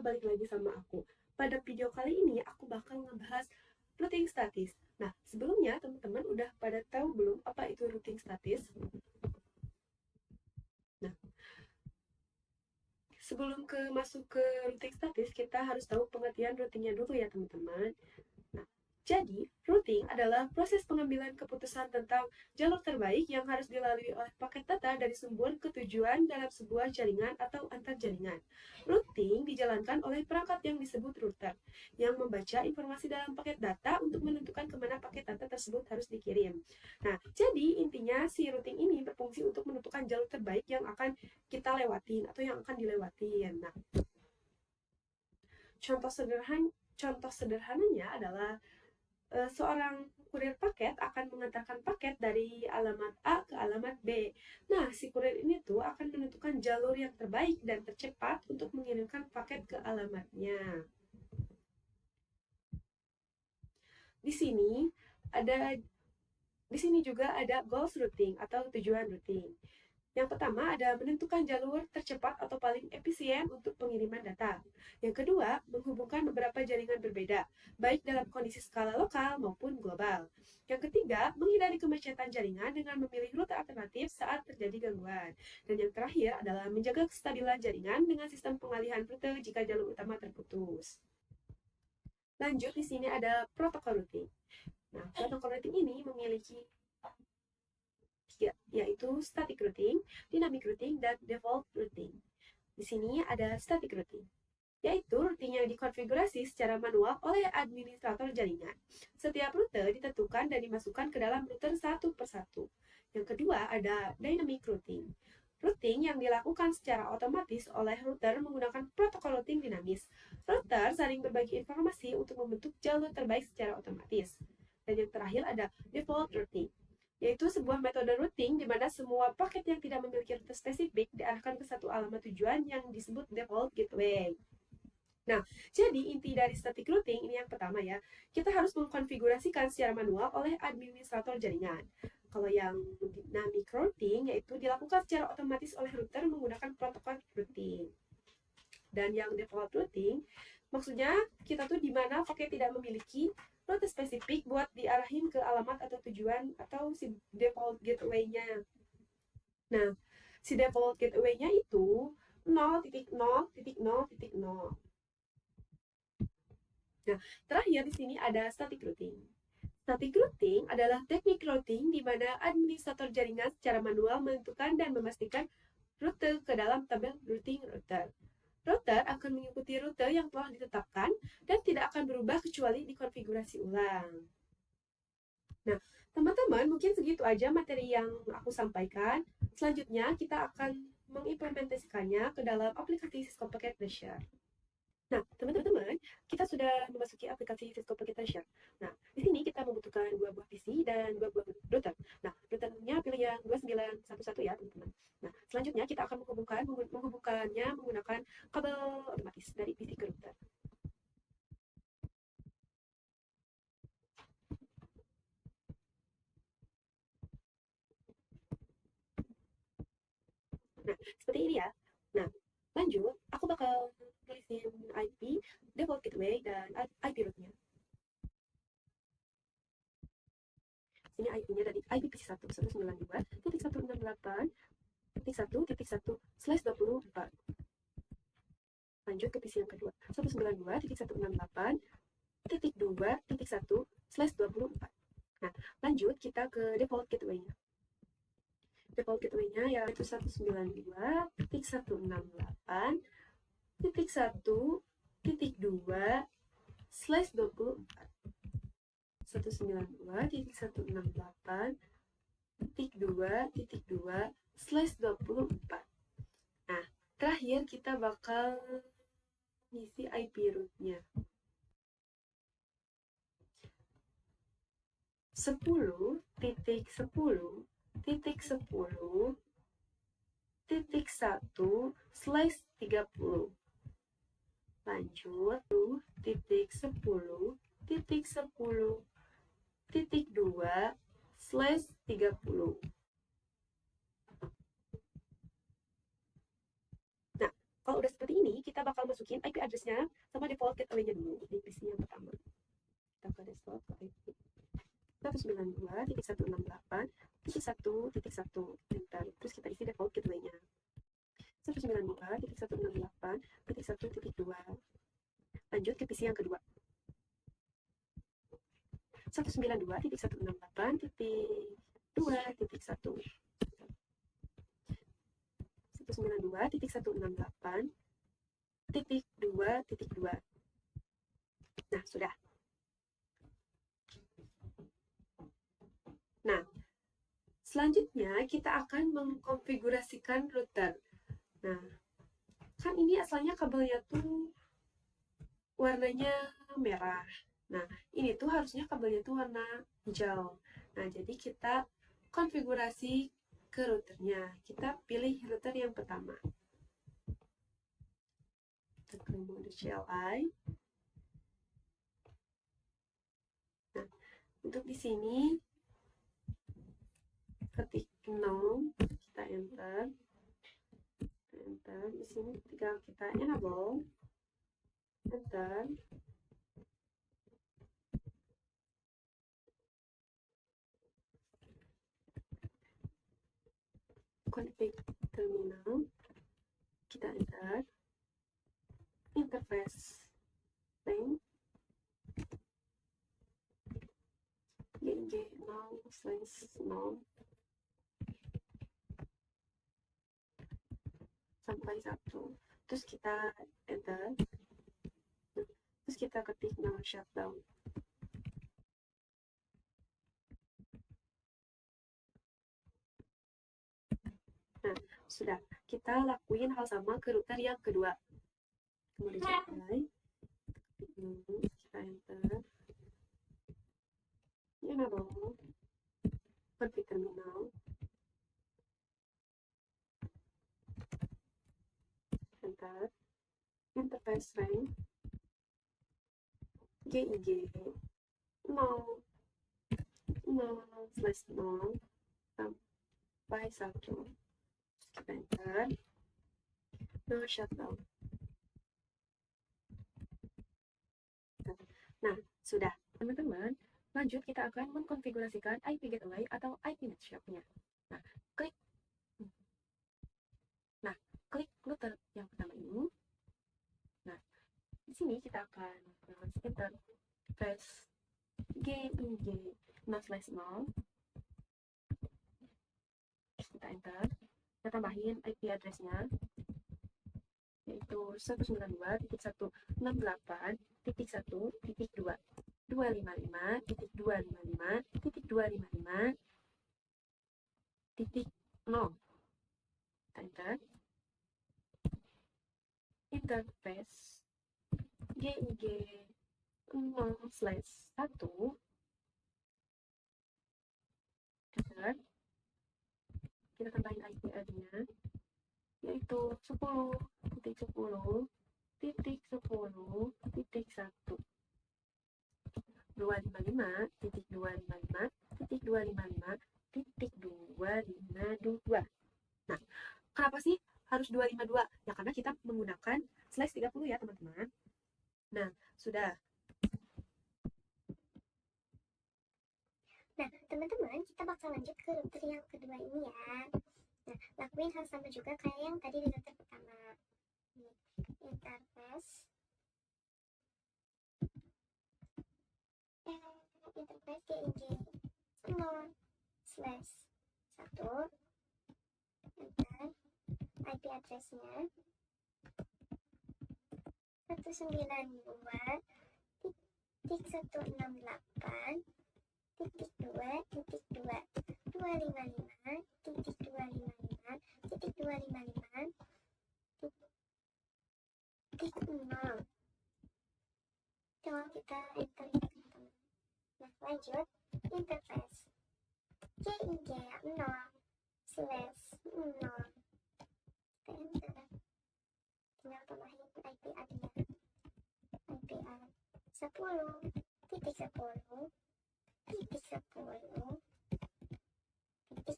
balik lagi sama aku. Pada video kali ini aku bakal ngebahas routing statis. Nah, sebelumnya teman-teman udah pada tahu belum apa itu routing statis? Nah, sebelum masuk ke routing statis, kita harus tahu pengertian routingnya dulu ya teman-teman. Nah, jadi, routing adalah proses pengambilan keputusan tentang jalur terbaik yang harus dilalui oleh paket data dari sumber ke tujuan dalam sebuah jaringan atau antar jaringan. Routing dijalankan oleh perangkat yang disebut router, yang membaca informasi dalam paket data untuk menentukan kemana paket data tersebut harus dikirim. Nah, jadi intinya si routing ini berfungsi untuk menentukan jalur terbaik yang akan kita lewatin atau yang akan dilewatin. Nah, contoh sederhananya adalah seorang kurir paket akan mengantarkan paket dari alamat A ke alamat B. Nah, si kurir ini tuh akan menentukan jalur yang terbaik dan tercepat untuk mengirimkan paket ke alamatnya. Di sini ada di sini juga ada goals routing atau tujuan routing. Yang pertama ada menentukan jalur tercepat atau paling efisien untuk pengiriman data. Yang kedua, menghubungkan beberapa jaringan berbeda, baik dalam kondisi skala lokal maupun global. Yang ketiga, menghindari kemacetan jaringan dengan memilih rute alternatif saat terjadi gangguan. Dan yang terakhir adalah menjaga kestabilan jaringan dengan sistem pengalihan rute jika jalur utama terputus. Lanjut, di sini ada protokol routing. Nah, protokol routing ini memiliki yaitu static routing, dynamic routing, dan default routing. Di sini ada static routing, yaitu routing yang dikonfigurasi secara manual oleh administrator jaringan. Setiap rute ditentukan dan dimasukkan ke dalam router satu persatu. Yang kedua ada dynamic routing. Routing yang dilakukan secara otomatis oleh router menggunakan protokol routing dinamis. Router saling berbagi informasi untuk membentuk jalur terbaik secara otomatis. Dan yang terakhir ada default routing, yaitu sebuah metode routing di mana semua paket yang tidak memiliki rute spesifik diarahkan ke satu alamat tujuan yang disebut default gateway. Nah, jadi inti dari static routing ini yang pertama ya, kita harus mengkonfigurasikan secara manual oleh administrator jaringan. Kalau yang dynamic routing yaitu dilakukan secara otomatis oleh router menggunakan protokol routing. Dan yang default routing maksudnya kita tuh di mana paket tidak memiliki rute spesifik buat diarahin ke alamat atau tujuan atau si default gateway-nya. Nah, si default gateway-nya itu 0.0.0.0. Nah, terakhir di sini ada static routing. Static routing adalah teknik routing di mana administrator jaringan secara manual menentukan dan memastikan rute ke dalam tabel routing router. Router akan mengikuti rute yang telah ditetapkan dan tidak akan berubah kecuali dikonfigurasi ulang. Nah, teman-teman, mungkin segitu aja materi yang aku sampaikan. Selanjutnya, kita akan mengimplementasikannya ke dalam aplikasi Cisco Packet Tracer. Nah, teman-teman, kita sudah memasuki aplikasi Cisco Packet Tracer. Nah, di sini kita membutuhkan 2 buah PC dan 2 buah router. Nah, routernya pilih yang 2911 ya, teman-teman. Nah, selanjutnya kita akan menghubungkannya menggunakan kabel otomatis dari PC ke router. Nah, seperti ini ya. Nah, lanjut, aku bakal tulisin IP, default gateway, dan IP rootnya. Ini IP-nya dari IP PC1 192.168.1.1/24. Lanjut ke PC yang kedua 192.168.2.1/24. Nah, lanjut kita ke default gateway-nya. Default gateway-nya yaitu 192.168.1.2/24. 192.168.2.2/24. Nah, terakhir kita bakal ngisi IP root-nya. 10.10.10/30. Lanjut 10.10.2/30. Nah, kalau Kalau udah seperti ini, kita bakal masukin IP address-nya sama default gateway-nya dulu di PC yang pertama. Kita ke desktop, ke IP 192.168.1.1, enter. Terus kita isi default gateway-nya 192.168.1.1.2. Lanjut ke PC yang kedua 192.168.2.1 192.168.2.2. Nah, sudah. Nah, selanjutnya kita akan mengkonfigurasikan router. Nah, kan ini asalnya kabelnya tuh warnanya merah. Nah, ini tuh harusnya kabelnya tuh warna hijau. Nah, jadi kita konfigurasi ke routernya. Kita pilih router yang pertama. Kita ke mode CLI. Nah, untuk di sini ketik 0, kita enter. Di sini tinggal kita enable, enter. Config terminal, kita enter. Interface name gg0/0 sampai 1. Terus kita enter. Terus kita ketik no shutdown. Nah, sudah. Kita lakuin hal sama ke router yang kedua. Kemudian CLI, kita enter. Enable, config terminal, enter. Interface range GIG 0/0 sampai 1. Kita enter. No shutdown. Nah, sudah. Teman-teman, lanjut kita akan mengkonfigurasikan IP gateway atau IP netshop-nya. Nah, klik router yang pertama ini. Nah, di sini kita akan enter face GIG 0/0. Kita enter. Kita tambahin IP address-nya yaitu 192.168.255.255.255.0. Kita enter. Interface GIG 0/1. Enter. Kita tambahin IP address-nya yaitu 10.10.10.1 255.255.255.252. Nah, kenapa sih harus 252? Ya karena kita menggunakan slash 30 ya teman-teman. Nah, sudah. Nah, teman-teman, kita bakal lanjut ke router yang kedua ini ya. Nah, lakuin hal sama juga kayak yang tadi di router pertama. Interface GIG 0/1. Enter. IP address-nya 192.168.2.255.255.0. Coba kita enter ya teman-teman. Nah, lanjut interface GIG 0/0. Kita enter. Tinggal tambahin IP address-nya. IP address 10.10.10.2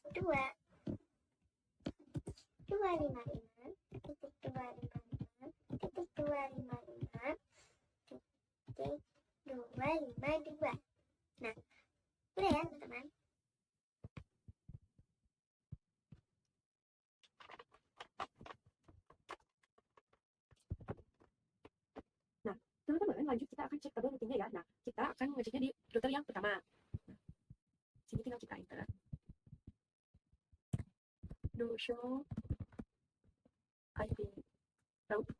255.255 255 titik 252. Nah, udah ya teman-teman. Nah, teman-teman, lanjut kita akan cek tabel rutinnya ya. Nah, kita akan ngeceknya di router yang pertama. Sini tinggal kita enter. Do show IP route.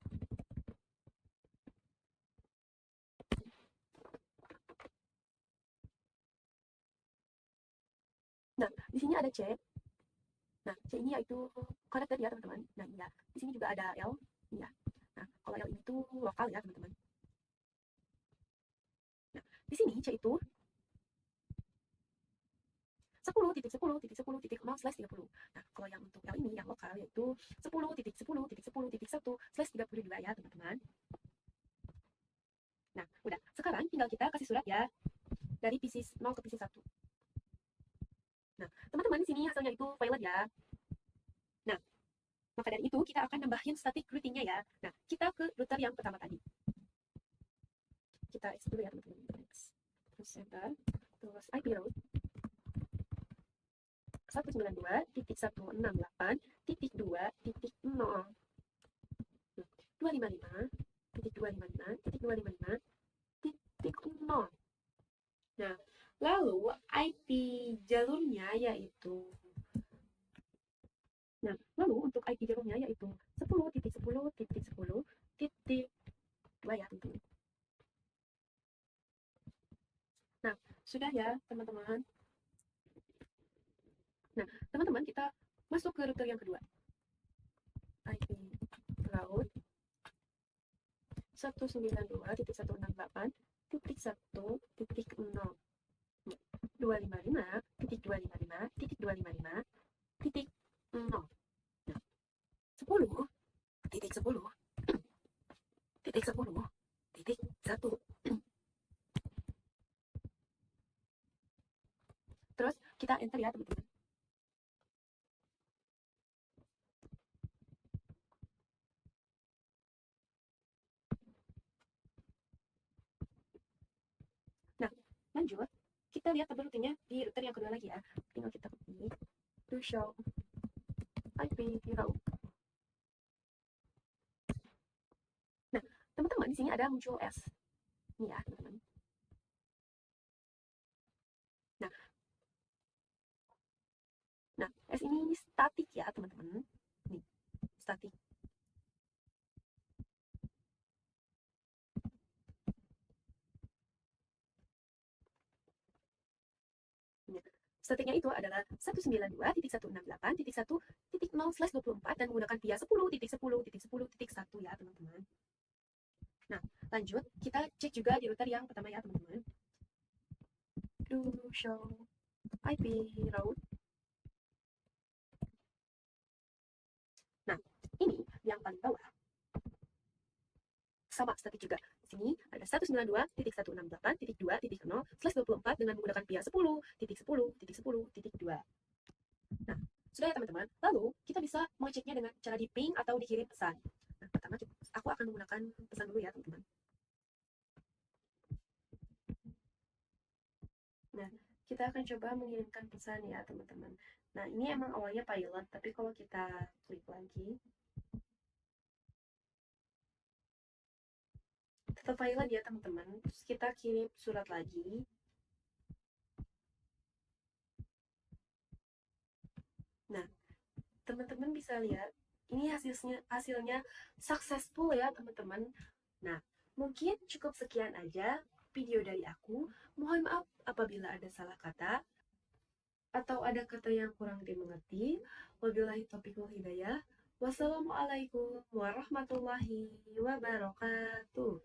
Nah, di sini ada C. Nah, C ini yaitu connected ya, teman-teman. Nah, ini ya. Di sini juga ada L. Ini ya. Nah, kalau L ini tuh lokal ya, teman-teman. Nah, di sini C itu 10.10.10.0/30. Nah, kalau yang untuk L ini yang lokal yaitu 10.10.10.1/32 ya, teman-teman. Nah, udah. Sekarang tinggal kita kasih surat ya dari PC 0 ke PC 1. Nah, teman-teman di sini hasilnya itu valid ya. Nah, maka dari itu kita akan nambahin static routingnya ya. Nah, kita ke router yang pertama tadi. Kita X dulu ya, teman-teman. X. Terus enter. Terus IP route 192.168.2.0 255.255.255.0. Nah, lalu IP jalurnya yaitu untuk IP jalurnya yaitu 10.10.10.2 ya, teman-teman. Nah, sudah ya, teman-teman. Nah, teman-teman, kita masuk ke router yang kedua. IP route 192.168.1.0 255.255.255.0. Nah, 10.10.10.1. Terus kita enter ya, teman-teman. Nah, lanjut. Kita lihat tabel rutinnya di router yang kedua lagi ya. Tinggal kita copy to show IP route. Nah, teman-teman di sini ada muncul S. Ini ya, teman-teman. Nah, S ini statik ya, teman-teman. Nih, statik. Statiknya itu adalah 192.168.1.0/24 dan menggunakan via 10.10.10.1 ya, teman-teman. Nah, lanjut, kita cek juga di router yang pertama ya, teman-teman. Do show IP route. Nah, ini yang paling bawah. Sama statik juga. Di sini ada 192.168.2.0/24 dengan menggunakan via 10.10.10.2. Nah, sudah ya, teman-teman. Lalu, kita bisa mengeceknya dengan cara di ping atau dikirim pesan. Nah, pertama aku akan menggunakan pesan dulu ya, teman-teman. Nah, kita akan coba mengirimkan pesan ya, teman-teman. Nah, ini emang awalnya pilot, tapi kalau kita klik lagi, tetap pilot ya, teman-teman. Terus kita kirim surat lagi. Nah, teman-teman bisa lihat, ini hasilnya successful ya, teman-teman. Nah, mungkin cukup sekian aja video dari aku. Mohon maaf apabila ada salah kata atau ada kata yang kurang dimengerti. Wabillahi taufiq wal hidayah. Wassalamualaikum warahmatullahi wabarakatuh.